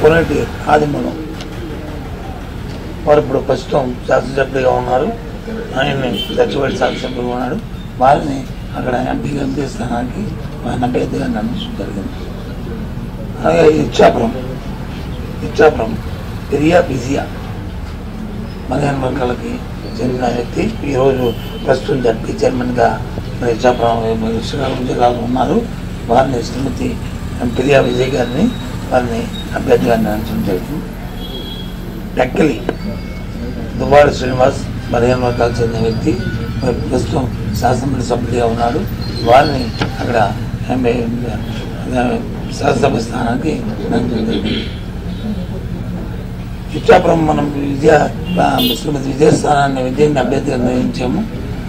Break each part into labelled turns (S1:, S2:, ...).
S1: కొనటి ఆదిమూలం వారు ఇప్పుడు ప్రస్తుతం శాసనసభ్యుడిగా ఉన్నారు. ఆయన్ని సచివాలయ శాసనసభ్యుడిగా ఉన్నాడు. వారిని అక్కడ ఎంపీ స్థానానికి అభ్యర్థిగా నిర్ణయించడం జరిగింది. అలాగే ఇచ్చాపురం పెరియా బిజియా బలహీన వర్గాలకి చెందిన వ్యక్తి ఈరోజు ప్రస్తుతం జడ్పీ చైర్మన్గా ఇచ్చాపురం శ్రీకాకుళం జిల్లాలో ఉన్నారు. వారిని శ్రీమతి పెరియా విజయ్ గారిని వారిని అభ్యర్థిగా నిర్ణయించడం జరిగింది. టెక్కలి దువ్వాడ శ్రీనివాస్ బలహీన వర్గాలకు చెందిన వ్యక్తి ప్రస్తుతం శాసనసభ సభ్యుడిగా ఉన్నాడు. వారిని అక్కడ శాసనసభ స్థానానికి నిర్ణయించడం జరిగింది. ఇచ్చాపురం మనం శ్రీమతి విజయాన్ని అభ్యర్థిగా నిర్ణయించాము.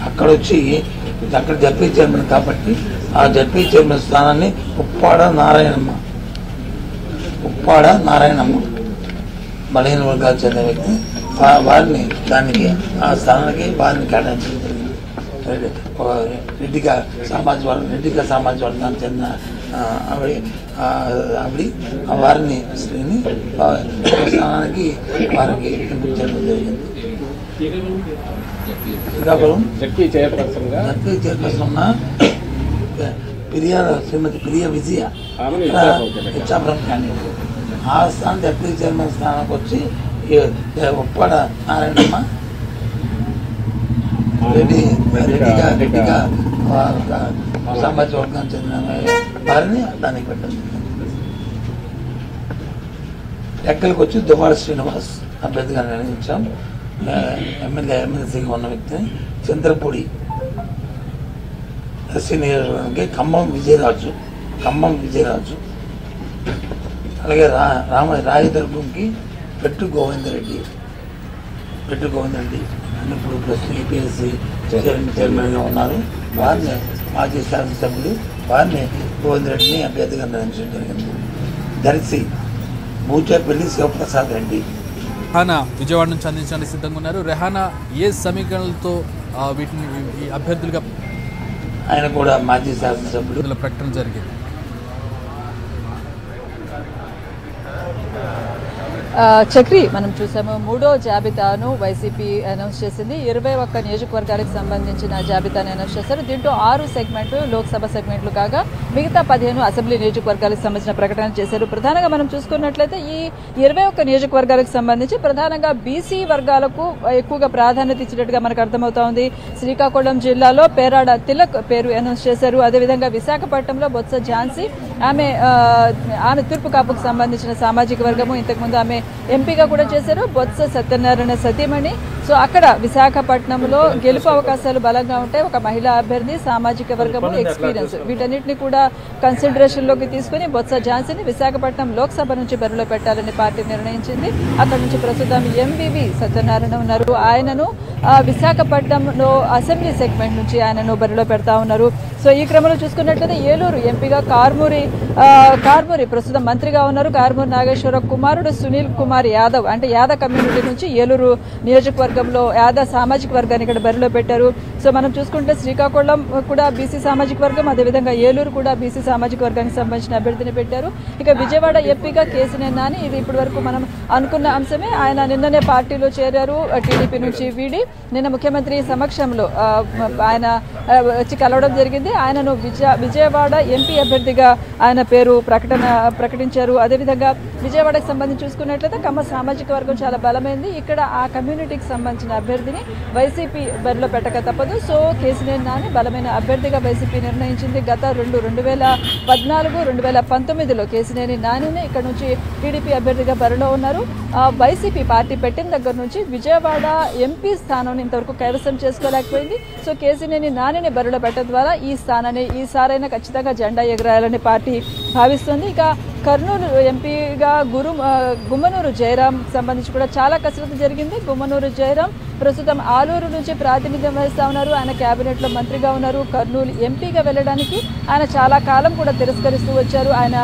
S1: అక్కడ జడ్పీ చైర్మన్ కాబట్టి ఆ జడ్పీ చైర్మన్ స్థానాన్ని ఉప్పాడ నారాయణమ్మ బలహీన వర్గాలు చెందిన వ్యక్తి వారిని ఆ స్థానానికి వారిని కేటాయించడం జరిగింది. రెడ్డిగా సామాజిక వర్గానికి చెందిన వారిని స్థానానికి వారికి ఎంపిక చేయడం జరిగింది. శ్రీకాకుళం జడ్పీ చైర్పర్సన్ ఉన్న శ్రీమతి ప్రియా విజయ ఇచ్చాపురం క్యాండిడేట్. ఆ స్థానం జడ్పీ చైర్మన్ స్థానానికి వచ్చి ఉప్పాడ నారాయణమ్మ రెడ్డిగా సామాజిక వర్గానికి చెందిన వారిని దానికి పెట్టండి. ఎక్కడికి వచ్చి దువ్వాడ శ్రీనివాస్ అభ్యర్థిగా నిర్ణయించాం. ఎమ్మెల్సీగా ఉన్న వ్యక్తిని చంద్రపూడి ఎస్సీ నియోజకవర్గానికి ఖమ్మం విజయరాజు అలాగే రాయదుర్గంకి పెట్టు గోవిందరెడ్డి అని ఇప్పుడు ప్రస్తుతం ఏపీఎస్సీ చైర్మన్గా ఉన్నారు. వారిని మాజీ శాసనసభ్యులు వారిని గోవిందరెడ్డిని అభ్యర్థిగా నిర్ణయించడం జరిగింది. దర్శి బూచేపల్లి శివప్రసాద్ రెడ్డి
S2: రెహానా విజయవాడ నుంచి అందించడానికి సిద్ధంగా ఉన్నారు. రెహానా ఏ సమీకరణలతో వీటిని అభ్యర్థులుగా
S1: ఆయన కూడా మాజీ శాసనసభ్యులు
S2: ప్రకటన జరిగింది.
S3: చక్రి మనం చూసాము. 3వ జాబితాను వైసీపీ అనౌన్స్ చేసింది. 21 నియోజకవర్గాలకు సంబంధించిన జాబితాను అనౌన్స్ చేశారు. దీంట్లో 6 సెగ్మెంట్లు లోక్సభ సెగ్మెంట్లు కాగా మిగతా 15 అసెంబ్లీ నియోజకవర్గాలకు సంబంధించిన ప్రకటన చేశారు. ప్రధానంగా మనం చూసుకున్నట్లయితే ఈ 21 నియోజకవర్గాలకు సంబంధించి ప్రధానంగా బీసీ వర్గాలకు ఎక్కువగా ప్రాధాన్యత ఇచ్చినట్టుగా మనకు అర్థమవుతోంది. శ్రీకాకుళం జిల్లాలో పేరాడ తిలక్ పేరు అనౌన్స్ చేశారు. అదేవిధంగా విశాఖపట్నంలో బొత్స ఝాన్సీ ఆమె తూర్పు కాపుకు సంబంధించిన సామాజిక వర్గము. ఇంతకుముందు ఆమె ఎంపీగా కూడా చేశారు. బొత్స సత్యనారాయణ సతీమణి. సో అక్కడ విశాఖపట్నంలో గెలుపు అవకాశాలు బలంగా ఉంటాయి. ఒక మహిళా అభ్యర్థి, సామాజిక వర్గము, ఎక్స్పీరియన్స్ వీటన్నిటిని కూడా కన్సిడరేషన్లోకి తీసుకుని బొత్స ఝాన్సీని విశాఖపట్నం లోక్సభ నుంచి బరిలో పెట్టాలని పార్టీ నిర్ణయించింది. అక్కడ నుంచి ప్రస్తుతం ఎంవివి సత్యనారాయణ ఉన్నారు. ఆయనను విశాఖపట్నంలో అసెంబ్లీ సెగ్మెంట్ నుంచి ఆయనను బరిలో పెడతా ఉన్నారు. సో ఈ క్రమంలో చూసుకున్నట్లయితే ఏలూరు ఎంపీగా కార్మూరి ప్రస్తుతం మంత్రిగా ఉన్నారు. కార్మూరి నాగేశ్వరరావు కుమారుడు సునీల్ కుమార్ యాదవ్ అంటే యాదవ్ కమ్యూనిటీ నుంచి ఏలూరు నియోజకవర్గంలో యాదవ్ సామాజిక వర్గాన్ని ఇక్కడ బరిలో పెట్టారు. సో మనం చూసుకుంటే శ్రీకాకుళం కూడా బీసీ సామాజిక వర్గం, అదేవిధంగా ఏలూరు కూడా బీసీ సామాజిక వర్గానికి సంబంధించిన అభ్యర్థిని పెట్టారు. ఇక విజయవాడ ఎంపీగా కేసీఆర్ నాని, ఇది ఇప్పటి వరకు మనం అనుకున్న అంశమే. ఆయన నిన్ననే పార్టీలో చేరారు. టీడీపీ నుంచి వీడి నిన్న ముఖ్యమంత్రి సమక్షంలో ఆయన వచ్చి కలవడం జరిగింది. ఆయనను విజయవాడ ఎంపీ అభ్యర్థిగా ఆయన పేరు ప్రకటించారు. అదేవిధంగా విజయవాడకు సంబంధించి చూసుకున్నట్లయితే కమ్మ సామాజిక వర్గం చాలా బలమైంది. ఇక్కడ ఆ కమ్యూనిటీకి సంబంధించిన అభ్యర్థిని వైసీపీ బరిలో పెట్టక తప్పదు. సో కేసీఆర్ నాని బలమైన అభ్యర్థిగా వైసీపీ నిర్ణయించింది. గత 2014, 2019లో కేసీఆర్ నానిని ఇక్కడ నుంచి టీడీపీ అభ్యర్థిగా బరిలో ఉన్నారు. వైసీపీ పార్టీ పెట్టిన దగ్గర నుంచి విజయవాడ ఎంపీ స్థానాన్ని ఇంతవరకు కైవసం చేసుకోలేకపోయింది. సో కేసీఆర్ నానిని బరిలో పెట్టడం ద్వారా ఈ స్థానాన్ని ఈసారైనా ఖచ్చితంగా జెండా ఎగరాయాలని పార్టీ భావిస్తుంది. ఇక కర్నూలు ఎంపీగా గుమ్మనూరు జయరాం సంబంధించి కూడా చాలా కసరత్తు జరిగింది. గుమ్మనూరు జయరాం ప్రస్తుతం ఆలూరు నుంచి ప్రాతినిధ్యం వహిస్తూ ఉన్నారు. ఆయన కేబినెట్లో మంత్రిగా ఉన్నారు. కర్నూలు ఎంపీగా వెళ్ళడానికి ఆయన చాలా కాలం కూడా తిరస్కరిస్తూ వచ్చారు. ఆయన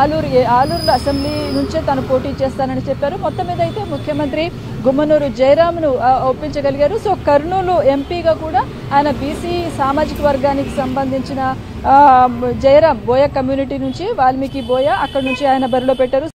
S3: ఆలూరు అసెంబ్లీ నుంచే తాను పోటీ చేస్తానని చెప్పారు. మొత్తం మీద అయితే ముఖ్యమంత్రి గుమ్మనూరు జయరామ్ను ఒప్పించగలిగారు. సో కర్నూలు ఎంపీగా కూడా ఆయన బీసీ సామాజిక వర్గానికి సంబంధించిన జయరాం బోయ కమ్యూనిటీ నుంచి వాల్మీకి బోయ అక్కడ నుంచి ఆయన బరిలో పెట్టారు.